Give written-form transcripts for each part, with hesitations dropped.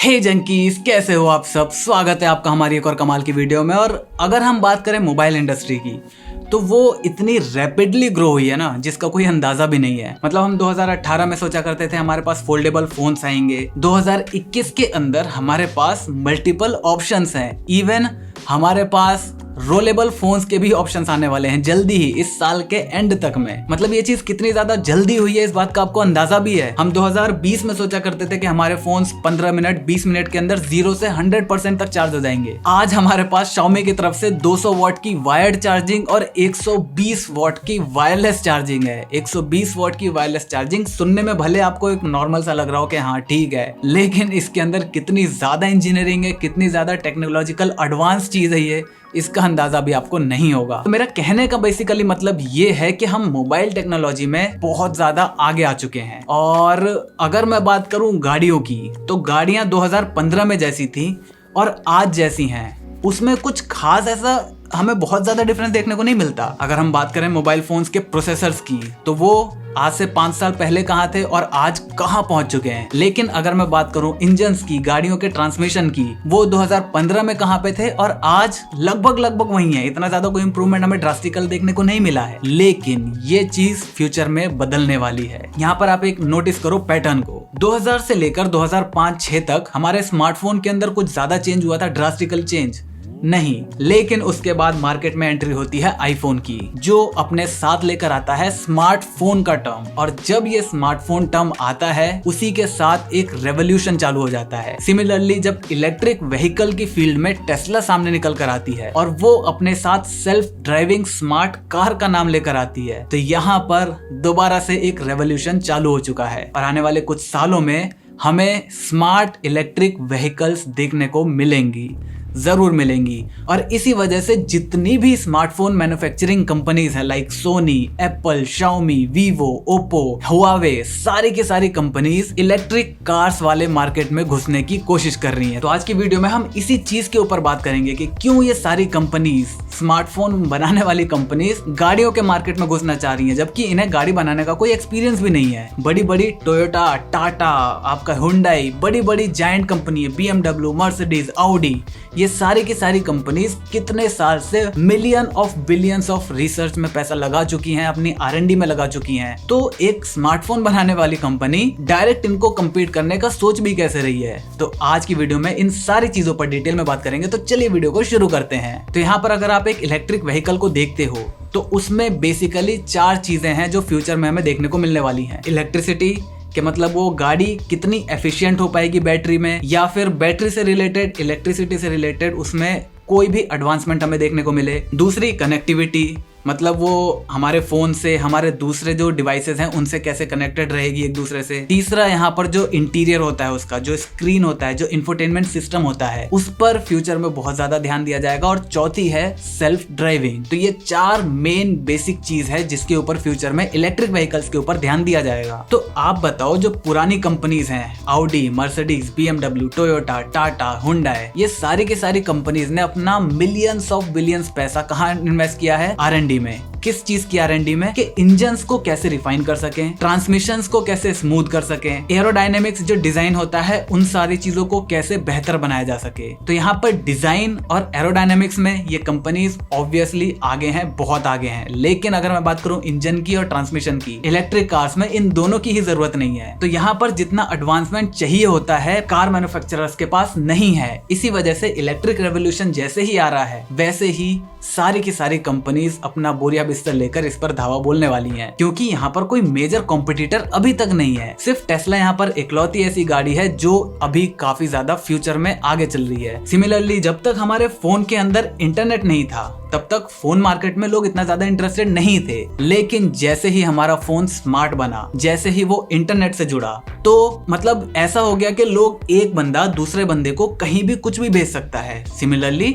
हे जंकीस, कैसे हो आप सब। स्वागत है आपका हमारी एक और कमाल की वीडियो में। और अगर हम बात करें मोबाइल इंडस्ट्री की तो वो इतनी रैपिडली ग्रो हुई है ना, जिसका कोई अंदाजा भी नहीं है। मतलब हम 2018 में सोचा करते थे हमारे पास फोल्डेबल फोन्स आएंगे, 2021 के अंदर हमारे पास मल्टीपल ऑप्शंस हैं। इवन हमारे पास रोलेबल फोन्स के भी ऑप्शंस आने वाले हैं जल्दी ही, इस साल के एंड तक में। मतलब ये चीज कितनी ज्यादा जल्दी हुई है इस बात का आपको अंदाजा भी है। हम 2020 में सोचा करते थे कि हमारे फोन्स 15 मिनट 20 मिनट के अंदर 0 से 100% तक चार्ज हो जाएंगे। आज हमारे पास Xiaomi की तरफ से 200 वॉट की वायर्ड चार्जिंग और 120 वॉट की वायरलेस चार्जिंग है। 120 वॉट की वायरलेस चार्जिंग सुनने में भले आपको एक नॉर्मल सा लग रहा हो कि हाँ ठीक है, लेकिन इसके अंदर कितनी ज्यादा इंजीनियरिंग है, कितनी ज्यादा टेक्नोलॉजिकल एडवांस चीज है ये, इसका अंदाजा भी आपको नहीं होगा। तो मेरा कहने का बेसिकली मतलब ये है कि हम मोबाइल टेक्नोलॉजी में बहुत ज्यादा आगे आ चुके हैं। और अगर मैं बात करूं गाड़ियों की, तो गाड़ियां 2015 में जैसी थी और आज जैसी हैं, उसमें कुछ खास ऐसा हमें बहुत ज्यादा डिफरेंस देखने को नहीं मिलता। अगर हम बात करें मोबाइल फोन्स के प्रोसेसर्स की, तो वो आज से 5 साल पहले कहाँ थे और आज कहाँ पहुंच चुके हैं। लेकिन अगर मैं बात करूं इंजन्स की, गाड़ियों के ट्रांसमिशन की, वो 2015 में कहाँ पे थे और आज लगभग वही है। इतना ज्यादा कोई इंप्रूवमेंट हमें ड्रास्टिकल देखने को नहीं मिला है, लेकिन ये चीज फ्यूचर में बदलने वाली है। यहाँ पर आप एक नोटिस करो पैटर्न को। 2000 से लेकर 2005-6 तक हमारे स्मार्टफोन के अंदर कुछ ज्यादा चेंज हुआ था, ड्रास्टिकल चेंज नहीं। लेकिन उसके बाद मार्केट में एंट्री होती है आईफोन की, जो अपने साथ लेकर आता है स्मार्टफोन का टर्म। और जब ये स्मार्टफोन टर्म आता है, उसी के साथ एक रेवोल्यूशन चालू हो जाता है। सिमिलरली जब इलेक्ट्रिक व्हीकल की फील्ड में टेस्ला सामने निकल कर आती है और वो अपने साथ सेल्फ ड्राइविंग स्मार्ट कार का नाम लेकर आती है, तो यहाँ पर दोबारा से एक रेवोल्यूशन चालू हो चुका है। और आने वाले कुछ सालों में हमें स्मार्ट इलेक्ट्रिक व्हीकल्स देखने को मिलेंगी, जरूर मिलेंगी। और इसी वजह से जितनी भी स्मार्टफोन मैन्युफैक्चरिंग कंपनीज हैं, like Sony, Apple, Xiaomi, Vivo, Oppo, Huawei, सारी की सारी कंपनीज इलेक्ट्रिक कार्स वाले मार्केट में घुसने की कोशिश कर रही हैं। तो आज की वीडियो में हम इसी चीज के ऊपर बात करेंगे कि क्यों ये सारी कंपनीज, स्मार्टफोन बनाने वाली कंपनीज गाड़ियों के मार्केट में घुसना चाह रही हैं, जबकि इन्हें गाड़ी बनाने का कोई एक्सपीरियंस भी नहीं है। बड़ी बड़ी टोयोटा, टाटा, आपका हुंडई, बड़ी बड़ी जायंट कंपनी है, BMW, मर्सिडीज, ऑडी, ये सारी की सारी कंपनीज कितने साल से million of billions of research में पैसा लगा चुकी हैं, अपनी R&D में लगा चुकी हैं। तो एक स्मार्टफोन बनाने वाली कंपनी डायरेक्ट इनको compete करने का सोच भी कैसे रही है। तो आज की वीडियो में इन सारी चीजों पर डिटेल में बात करेंगे। तो चलिए वीडियो को शुरू करते हैं। तो यहाँ पर अगर आप एक इलेक्ट्रिक व्हीकल को देखते हो, तो उसमें बेसिकली 4 चीजें हैं जो फ्यूचर में हमें देखने को मिलने वाली हैं। इलेक्ट्रिसिटी कि मतलब वो गाड़ी कितनी एफिशिएंट हो पाएगी बैटरी में, या फिर बैटरी से रिलेटेड, इलेक्ट्रिसिटी से रिलेटेड उसमें कोई भी एडवांसमेंट हमें देखने को मिले। दूसरी कनेक्टिविटी, मतलब वो हमारे फोन से हमारे दूसरे जो डिवाइसेस हैं उनसे कैसे कनेक्टेड रहेगी एक दूसरे से। तीसरा यहाँ पर जो इंटीरियर होता है, उसका जो स्क्रीन होता है, जो इंफोटेनमेंट सिस्टम होता है, उस पर फ्यूचर में बहुत ज्यादा ध्यान दिया जाएगा। और चौथी है सेल्फ ड्राइविंग। तो ये 4 मेन बेसिक चीज है जिसके ऊपर फ्यूचर में इलेक्ट्रिक व्हीकल्स के ऊपर ध्यान दिया जाएगा। तो आप बताओ, जो पुरानी कंपनीज हैं, Audi, Mercedes, BMW, Toyota, Tata, Hyundai, ये सारी की सारी कंपनीज ने अपना मिलियंस ऑफ बिलियंस पैसा कहाँ इन्वेस्ट किया है? R&D में। किस चीज की R&D में? कि इंजन्स को कैसे रिफाइन कर सकें, ट्रांसमिशंस को कैसे स्मूथ कर सकें, एरोडायनेमिक्स जो डिजाइन होता है उन सारी चीजों को कैसे बेहतर बनाया जा सके। तो यहाँ पर डिजाइन और एरोडायनेमिक्स में ये कंपनीज ऑब्वियसली आगे हैं, बहुत आगे हैं। लेकिन अगर मैं बात करूं इंजन की और ट्रांसमिशन की, इलेक्ट्रिक कार्स में इन दोनों की ही जरूरत नहीं है। तो यहाँ पर जितना एडवांसमेंट चाहिए होता है, कार मैन्युफैक्चरर्स के पास नहीं है। इसी वजह से इलेक्ट्रिक रेवोल्यूशन जैसे ही आ रहा है, वैसे ही सारी की सारी कंपनीज अपना बोरिया बिस्तर लेकर इस पर धावा बोलने वाली हैं, क्योंकि यहाँ पर कोई मेजर कॉम्पिटिटर अभी तक नहीं है। सिर्फ टेस्ला यहाँ पर इकलौती ऐसी गाड़ी है जो अभी काफी ज्यादा फ्यूचर में आगे चल रही है। सिमिलरली जब तक हमारे फोन के अंदर इंटरनेट नहीं था, तब तक फोन मार्केट में लोग इतना ज्यादा इंटरेस्टेड नहीं थे। लेकिन जैसे ही हमारा फोन स्मार्ट बना, जैसे ही वो इंटरनेट से जुड़ा, तो मतलब ऐसा हो गया कि लोग, एक बंदा दूसरे बंदे को कहीं भी कुछ भी भेज सकता है। सिमिलरली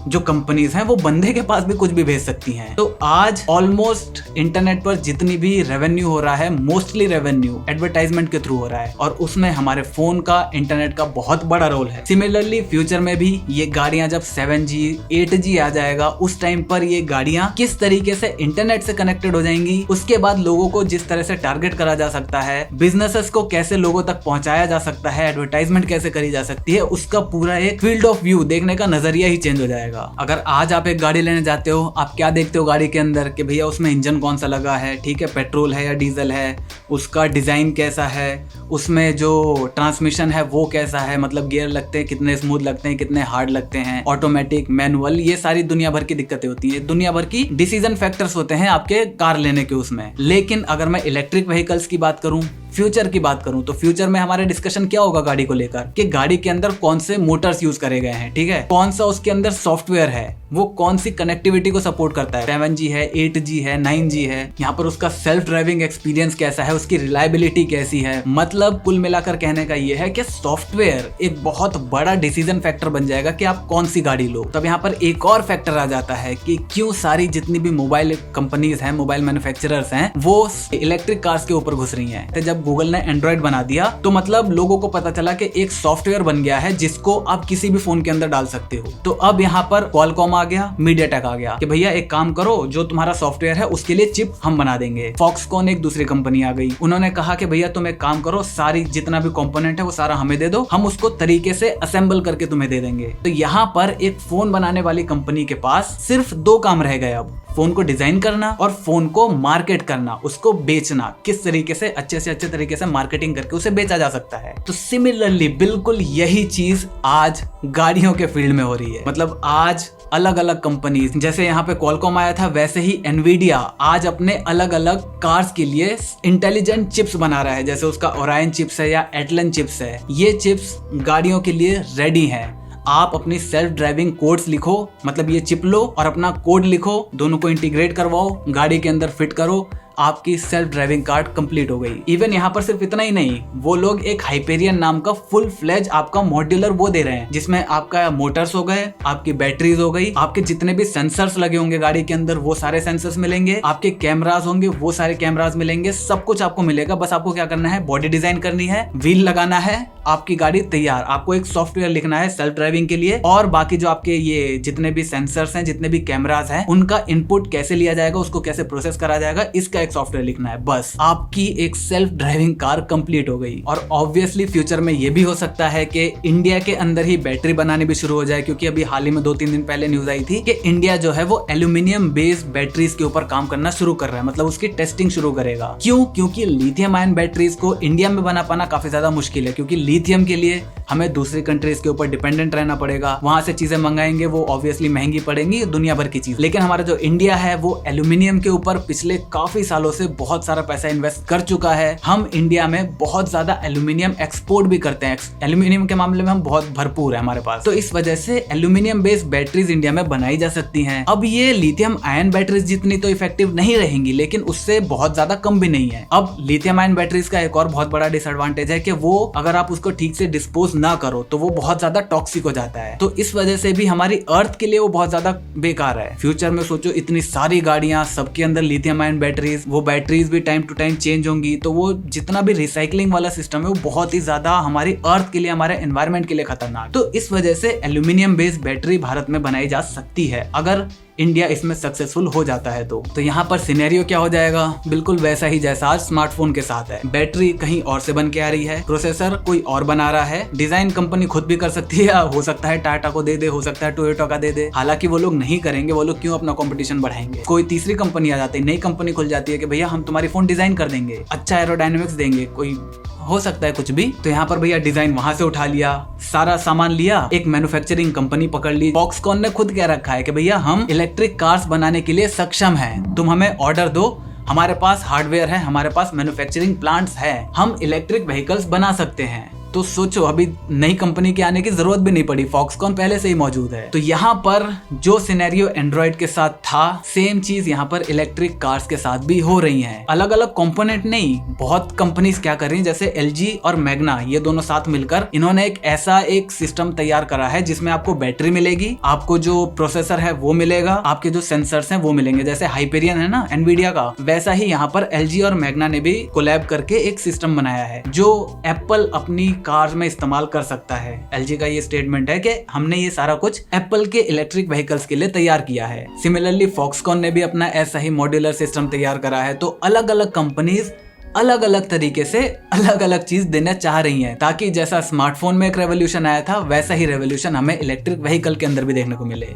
जो कंपनीज हैं वो बंदे के पास भी कुछ भी भेज सकती हैं। तो आज ऑलमोस्ट इंटरनेट पर जितनी भी रेवेन्यू हो रहा है, मोस्टली रेवेन्यू एडवर्टाइजमेंट के थ्रू हो रहा है, और उसमें हमारे फोन का, इंटरनेट का बहुत बड़ा रोल है। सिमिलरली फ्यूचर में भी ये गाड़ियां जब 7G 8G आ जाएगा, उस टाइम पर ये गाड़ियां किस तरीके से इंटरनेट से कनेक्टेड हो जाएंगी, उसके बाद लोगों को जिस तरह से टारगेट करा जा सकता है, बिजनेसेस को कैसे लोगों तक पहुंचाया जा सकता है, एडवर्टाइजमेंट कैसे करी जा सकती है, उसका पूरा एक फील्ड ऑफ व्यू देखने का नजरिया ही चेंज हो जाएगा। अगर आज आप एक गाड़ी लेने जाते हो, आप क्या देखते हो गाड़ी के अंदर कि भैया उसमें इंजन कौन सा लगा है, ठीक है, पेट्रोल है या डीजल है, उसका डिजाइन कैसा है, उसमें जो ट्रांसमिशन है वो कैसा है, मतलब गियर लगते हैं कितने स्मूथ लगते हैं, कितने हार्ड लगते हैं, ऑटोमेटिक, मैनुअल, ये सारी दुनिया भर की दिक्कतें होती हैं, दुनिया भर की डिसीजन फैक्टर्स होते हैं आपके कार लेने के उसमें। लेकिन अगर मैं इलेक्ट्रिक व्हीकल्स की बात करूं, फ्यूचर की बात करूं, तो फ्यूचर में हमारे डिस्कशन क्या होगा गाड़ी को लेकर कि गाड़ी के अंदर कौन से मोटर्स यूज करे गए हैं, ठीक है, कौन सा उसके अंदर सॉफ्टवेयर है, वो कौन सी कनेक्टिविटी को सपोर्ट करता है, 7G है, 8G है, 9G है, यहाँ पर उसका सेल्फ ड्राइविंग एक्सपीरियंस कैसा है, उसकी रिलायबिलिटी कैसी है। मतलब कुल मिलाकर कहने का ये है कि सॉफ्टवेयर एक बहुत बड़ा डिसीजन फैक्टर बन जाएगा कि आप कौन सी गाड़ी लो। तब यहाँ पर एक और फैक्टर आ जाता है कि क्यों सारी जितनी भी मोबाइल कंपनीज हैं, मोबाइल मैन्युफैक्चरर्स हैं, वो इलेक्ट्रिक कार्स के ऊपर घुस रही हैं। तो जब गूगल ने एंड्रॉइड बना दिया तो मतलब लोगों को पता चला कि एक सॉफ्टवेयर बन गया है जिसको आप किसी भी फोन के अंदर डाल सकते हो। तो अब यहाँ पर क्वालकॉम आ गया, मीडियाटेक आ गया कि भैया एक काम करो, जो तुम्हारा सॉफ्टवेयर है उसके लिए चिप हम बना देंगे। फॉक्सकॉन एक दूसरी कंपनी आ गई, उन्होंने कहा कि भैया तुम एक काम करो, सारी जितना भी कंपोनेंट है वो सारा हमें दे दो, हम उसको तरीके से असेंबल करके तुम्हें दे देंगे। तो यहाँ पर एक फोन बनाने वाली कंपनी के पास सिर्फ दो काम रह गए अब, फोन को डिजाइन करना और फोन को मार्केट करना, उसको बेचना, किस तरीके से अच्छे तरीके से मार्केटिंग करके उसे बेचा जा सकता है। तो सिमिलरली बिल्कुल यही चीज आज गाड़ियों के फील्ड में हो रही है। मतलब आज अलग अलग कंपनीज, जैसे यहाँ पे क्वालकॉम आया था, वैसे ही एनवीडिया आज अपने अलग अलग कार्स के लिए इंटेलिजेंट चिप्स बना रहा है, जैसे उसका ओरायन चिप्स है या एटलन चिप्स है। ये चिप्स गाड़ियों के लिए रेडी हैं। आप अपनी सेल्फ ड्राइविंग कोड्स लिखो, मतलब ये चिप लो और अपना कोड लिखो, दोनों को इंटीग्रेट करवाओ, गाड़ी के अंदर फिट करो, आपकी सेल्फ ड्राइविंग कार कंप्लीट हो गई। इवन यहाँ पर सिर्फ इतना ही नहीं, वो लोग एक हाइपेरियन नाम का फुल फ्लेज आपका मॉड्यूलर वो दे रहे हैं, जिसमें आपका मोटर्स हो गए, आपकी बैटरीज हो गई, आपके जितने भी सेंसर्स लगे होंगे गाड़ी के अंदर वो सारे सेंसर्स मिलेंगे, आपके कैमरास होंगे वो सारे कैमरास मिलेंगे, सब कुछ आपको मिलेगा। बस आपको क्या करना है, बॉडी डिजाइन करनी है, व्हील लगाना है, आपकी गाड़ी तैयार। आपको एक सॉफ्टवेयर लिखना है सेल्फ ड्राइविंग के लिए, और बाकी जो आपके ये जितने भी सेंसर्स हैं, जितने भी कैमरास हैं, उनका इनपुट कैसे लिया जाएगा, उसको कैसे प्रोसेस करा जाएगा, इसका एक सॉफ्टवेयर लिखना है। बस आपकी एक सेल्फ ड्राइविंग कार कंप्लीट हो गई। और ऑब्वियसली फ्यूचर में ये भी हो सकता है कि इंडिया के अंदर ही बैटरी बनानी भी शुरू हो जाए, क्योंकि अभी हाल ही में 2-3 दिन पहले न्यूज आई थी कि इंडिया जो है वो एल्यूमिनियम बेस्ड बैटरीज के ऊपर काम करना शुरू कर रहा है, मतलब उसकी टेस्टिंग शुरू करेगा। क्यों? क्योंकि लिथियम आयन बैटरीज को इंडिया में बना पाना काफी ज्यादा मुश्किल है, क्योंकि लिथियम के लिए हमें दूसरी कंट्रीज के ऊपर डिपेंडेंट रहना पड़ेगा, वहां से चीजें मंगाएंगे, वो ऑब्वियसली महंगी पड़ेंगी, दुनिया भर की चीज। लेकिन हमारा जो इंडिया है वो एल्यूमिनियम के ऊपर पिछले काफी सालों से बहुत सारा पैसा इन्वेस्ट कर चुका है। हम इंडिया में बहुत ज्यादा एल्यूमिनियम एक्सपोर्ट भी करते हैं, एल्यूमिनियम के मामले में हम बहुत भरपूर है हमारे पास। तो इस वजह से एल्यूमिनियम बेस्ड बैटरीज इंडिया में बनाई जा सकती हैं। अब ये लिथियम आयन बैटरीज जितनी तो इफेक्टिव नहीं रहेंगी, लेकिन उससे बहुत ज्यादा कम भी नहीं है। अब लिथियम आयन बैटरीज का एक और बहुत बड़ा डिसएडवांटेज है कि वो अगर आप उसको ठीक से डिस्पोज ना करो तो वो बहुत ज्यादा टॉक्सिक हो जाता है। तो इस वजह से भी हमारी अर्थ के लिए वो बहुत ज्यादा बेकार है। फ्यूचर में सोचो, इतनी सारी गाड़ियां, सबके अंदर लिथियम आयन बैटरीज, वो बैटरीज भी टाइम टू टाइम चेंज होंगी, तो वो जितना भी रिसाइकलिंग वाला सिस्टम है वो बहुत ही ज्यादा हमारी अर्थ के लिए, हमारे एनवायरमेंट के लिए खतरनाक। तो इस वजह से एल्यूमिनियम बेस्ड बैटरी भारत में बनाई जा सकती है अगर इंडिया इसमें सक्सेसफुल हो जाता है। तो यहाँ पर सिनेरियो क्या हो जाएगा, बिल्कुल वैसा ही जैसा आज स्मार्टफोन के साथ है। बैटरी कहीं और से बन के आ रही है, प्रोसेसर कोई और बना रहा है, डिजाइन कंपनी खुद भी कर सकती है, हो सकता है टाटा को दे दे, हो सकता है टोयोटा का दे दे। हालांकि वो लोग नहीं करेंगे, वो लोग क्यों अपना कंपटीशन बढ़ाएंगे। कोई तीसरी कंपनी आ जाती है, नई कंपनी खुल जाती है कि भैया हम तुम्हारी फोन डिजाइन कर देंगे, अच्छा एरोडायनेमिक्स देंगे, कोई हो सकता है कुछ भी। तो यहाँ पर भैया डिजाइन वहां से उठा लिया, सारा सामान लिया, एक मैन्युफैक्चरिंग कंपनी पकड़ ली। फॉक्सकॉन ने खुद कह रखा है कि भैया हम इलेक्ट्रिक कार्स बनाने के लिए सक्षम हैं, तुम हमें ऑर्डर दो, हमारे पास हार्डवेयर है, हमारे पास मैन्युफैक्चरिंग प्लांट्स है, हम इलेक्ट्रिक व्हीकल्स बना सकते हैं। तो सोचो अभी नई कंपनी के आने की जरूरत भी नहीं पड़ी, फॉक्सकॉन पहले से ही मौजूद है। तो यहाँ पर जो सिनेरियो एंड्रॉइड के साथ था, सेम चीज यहाँ पर इलेक्ट्रिक कार्स के साथ भी हो रही है। अलग अलग कंपोनेंट नहीं, बहुत कंपनीज क्या कर रही है, जैसे LG और मैग्ना, ये दोनों साथ मिलकर इन्होंने एक ऐसा एक सिस्टम तैयार करा है जिसमें आपको बैटरी मिलेगी, आपको जो प्रोसेसर है वो मिलेगा, आपके जो सेंसर्स हैं वो मिलेंगे। जैसे हाइपेरियन है ना एनवीडिया का, वैसा ही यहाँ पर LG और मैग्ना ने भी कोलैब करके एक सिस्टम बनाया है जो एप्पल अपनी कार में इस्तेमाल कर सकता है। LG का ये स्टेटमेंट है कि हमने ये सारा कुछ एप्पल के इलेक्ट्रिक व्हीकल्स के लिए तैयार किया है। सिमिलरली फॉक्सकॉन ने भी अपना ऐसा ही मॉड्यूलर सिस्टम तैयार करा है। तो अलग अलग कंपनीज अलग अलग तरीके से अलग अलग चीज देना चाह रही हैं, ताकि जैसा स्मार्टफोन में एक रेवोल्यूशन आया था वैसा ही रेवोल्यूशन हमें इलेक्ट्रिक व्हीकल के अंदर भी देखने को मिले।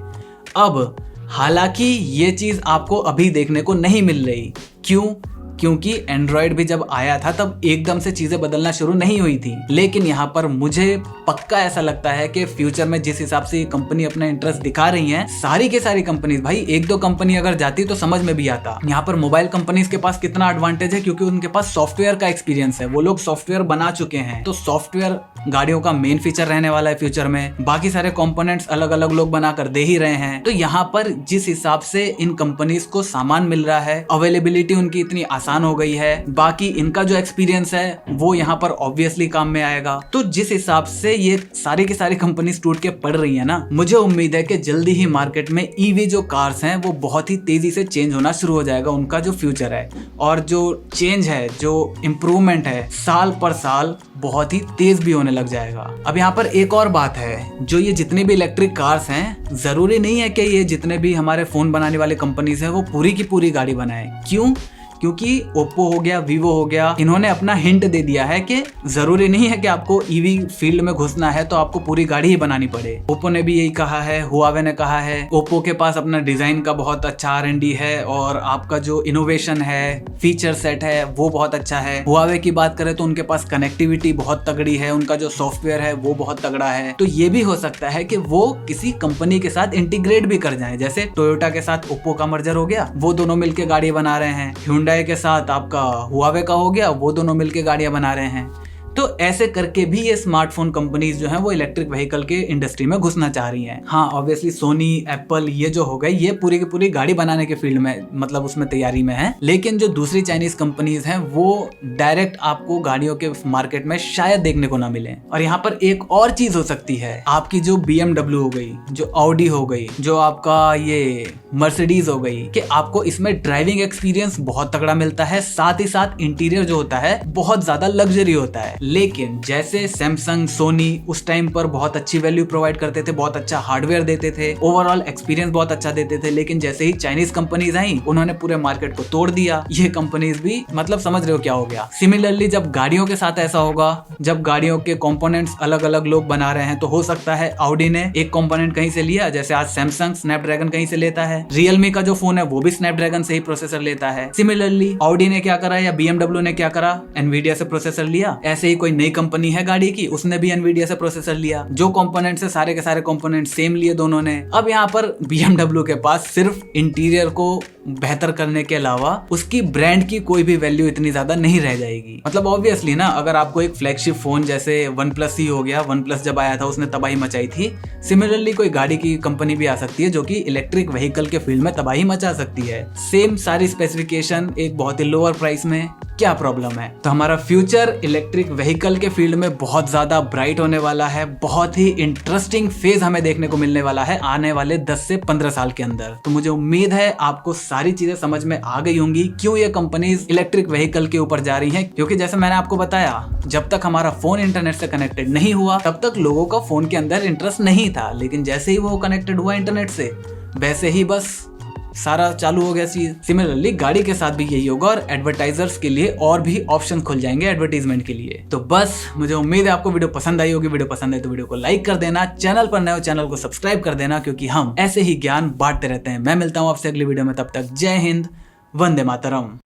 अब हालांकि ये चीज आपको अभी देखने को नहीं मिल रही, क्यों? क्योंकि एंड्रॉयड भी जब आया था तब एकदम से चीजें बदलना शुरू नहीं हुई थी। लेकिन यहाँ पर मुझे पक्का ऐसा लगता है कि फ्यूचर में जिस हिसाब से ये कंपनी अपना इंटरेस्ट दिखा रही हैं, सारी के सारी कंपनीज, भाई एक दो कंपनी अगर जाती तो समझ में भी आता। यहाँ पर मोबाइल कंपनीज के पास कितना एडवांटेज है, क्योंकि उनके पास सॉफ्टवेयर का एक्सपीरियंस है, वो लोग सॉफ्टवेयर बना चुके हैं। तो सॉफ्टवेयर गाड़ियों का मेन फीचर रहने वाला है फ्यूचर में। बाकी सारे कंपोनेंट्स अलग अलग लोग बनाकर दे ही रहे हैं। तो यहाँ पर जिस हिसाब से इन कंपनीज को सामान मिल रहा है, अवेलेबिलिटी उनकी इतनी आसान हो गई है, बाकी इनका जो एक्सपीरियंस है वो यहाँ पर ऑब्वियसली काम में आएगा। तो जिस हिसाब से ये सारी की सारी कंपनीज टूट के पड़ रही है ना, मुझे उम्मीद है कि जल्दी ही मार्केट में ईवी जो कार्स हैं वो बहुत ही तेजी से चेंज होना शुरू हो जाएगा, उनका जो फ्यूचर है। और जो चेंज है, जो इम्प्रूवमेंट है, साल पर साल बहुत ही तेज भी होने लग जाएगा। अब यहाँ पर एक और बात है, जो ये जितने भी इलेक्ट्रिक कार्स हैं, जरूरी नहीं है कि ये जितने भी हमारे फोन बनाने वाले कंपनीज हैं वो पूरी की पूरी गाड़ी बनाए। क्यों? क्योंकि ओप्पो हो गया, वीवो हो गया, इन्होंने अपना हिंट दे दिया है कि जरूरी नहीं है कि आपको ईवी फील्ड में घुसना है तो आपको पूरी गाड़ी ही बनानी पड़े। ओप्पो ने भी यही कहा है, हुआवे ने कहा है। ओप्पो के पास अपना डिजाइन का बहुत अच्छा R&D है और आपका जो इनोवेशन है, फीचर सेट है वो बहुत अच्छा है। हुआवे की बात करें तो उनके पास कनेक्टिविटी बहुत तगड़ी है, उनका जो सॉफ्टवेयर है वो बहुत तगड़ा है। तो ये भी हो सकता है कि वो किसी कंपनी के साथ इंटीग्रेट भी कर जाए, जैसे टोयोटा के साथ ओप्पो का मर्जर हो गया, वो दोनों मिलकर गाड़ी बना रहे हैं। Hyundai के साथ आपका हुआवे का हो गया, वो दोनों मिलके गाड़ियां बना रहे हैं। तो ऐसे करके भी ये स्मार्टफोन कंपनीज जो हैं वो इलेक्ट्रिक व्हीकल के इंडस्ट्री में घुसना चाह रही हैं। हाँ, ऑब्वियसली सोनी, एप्पल, ये जो हो गए, ये पूरी की पूरी गाड़ी बनाने के फील्ड में, मतलब उसमें तैयारी में है। लेकिन जो दूसरी चाइनीज कंपनीज हैं वो डायरेक्ट आपको गाड़ियों के मार्केट में शायद देखने को ना मिले। और यहाँ पर एक और चीज हो सकती है, आपकी जो BMW हो गई, जो ऑडी हो गई, जो आपका ये मर्सिडीज हो गई, कि आपको इसमें ड्राइविंग एक्सपीरियंस बहुत तगड़ा मिलता है, साथ ही साथ इंटीरियर जो होता है बहुत ज्यादा लग्जरी होता है। लेकिन जैसे सैमसंग, सोनी उस टाइम पर बहुत अच्छी वैल्यू प्रोवाइड करते थे, बहुत अच्छा हार्डवेयर देते थे, ओवरऑल एक्सपीरियंस बहुत अच्छा देते थे। लेकिन जैसे ही चाइनीज कंपनीज आई, उन्होंने पूरे मार्केट को तोड़ दिया। ये कंपनीज भी, मतलब समझ रहे हो क्या हो गया। सिमिलरली जब गाड़ियों के साथ ऐसा होगा, जब गाड़ियों के कंपोनेंट्स अलग अलग लोग बना रहे हैं, तो हो सकता है ऑडी ने एक कंपोनेंट कहीं से लिया, जैसे आज सैमसंग स्नैपड्रैगन कहीं से लेता है, रियलमी का जो फोन है वो भी स्नैपड्रैगन से ही प्रोसेसर लेता है। सिमिलरली ऑडी ने क्या करा या BMW ने क्या करा, एनवीडिया से प्रोसेसर लिया। ऐसे ही कोई नई कंपनी है गाड़ी की, उसने भी एनवीडिया से प्रोसेसर लिया। जो कंपोनेंट्स है सारे के सारे कंपोनेंट सेम लिए दोनों ने। अब यहाँ पर BMW के पास सिर्फ इंटीरियर को बेहतर करने के अलावा उसकी ब्रांड की कोई भी वैल्यू इतनी ज्यादा नहीं रह जाएगी। मतलब ऑब्वियसली ना, अगर आपको एक फ्लैगशिप फोन जैसे OnePlus ही हो गया, OnePlus जब आया था उसने तबाही मचाई थी, सिमिलरली कोई गाड़ी की कंपनी भी आ सकती है जो कि इलेक्ट्रिक व्हीकल के फील्ड में तबाही मचा सकती है। सेम सारी स्पेसिफिकेशन एक बहुत ही लोअर प्राइस में, क्या प्रॉब्लम है। तो हमारा फ्यूचर इलेक्ट्रिक व्हीकल के फील्ड में बहुत ज्यादा ब्राइट होने वाला है, बहुत ही इंटरेस्टिंग फेज हमें देखने को मिलने वाला है आने वाले 10 से 15 साल के अंदर। तो मुझे उम्मीद है आपको सारी चीजें समझ में आ गई होंगी क्यों ये कंपनीज इलेक्ट्रिक व्हीकल के ऊपर जा रही हैं। क्योंकि जैसे मैंने आपको बताया, जब तक हमारा फोन इंटरनेट से कनेक्टेड नहीं हुआ तब तक लोगों का फोन के अंदर इंटरेस्ट नहीं था, लेकिन जैसे ही वो कनेक्टेड हुआ इंटरनेट से, वैसे ही बस सारा चालू हो गया चीज। सिमिलरली गाड़ी के साथ भी यही होगा और एडवर्टाइजर्स के लिए और भी ऑप्शन खुल जाएंगे एडवर्टाइजमेंट के लिए। तो बस मुझे उम्मीद है आपको वीडियो पसंद आई होगी। वीडियो पसंद है तो वीडियो को लाइक कर देना, चैनल पर नए हो चैनल को सब्सक्राइब कर देना, क्योंकि हम ऐसे ही ज्ञान बांटते रहते हैं। मैं मिलता हूं आपसे अगली वीडियो में, तब तक जय हिंद, वंदे मातरम।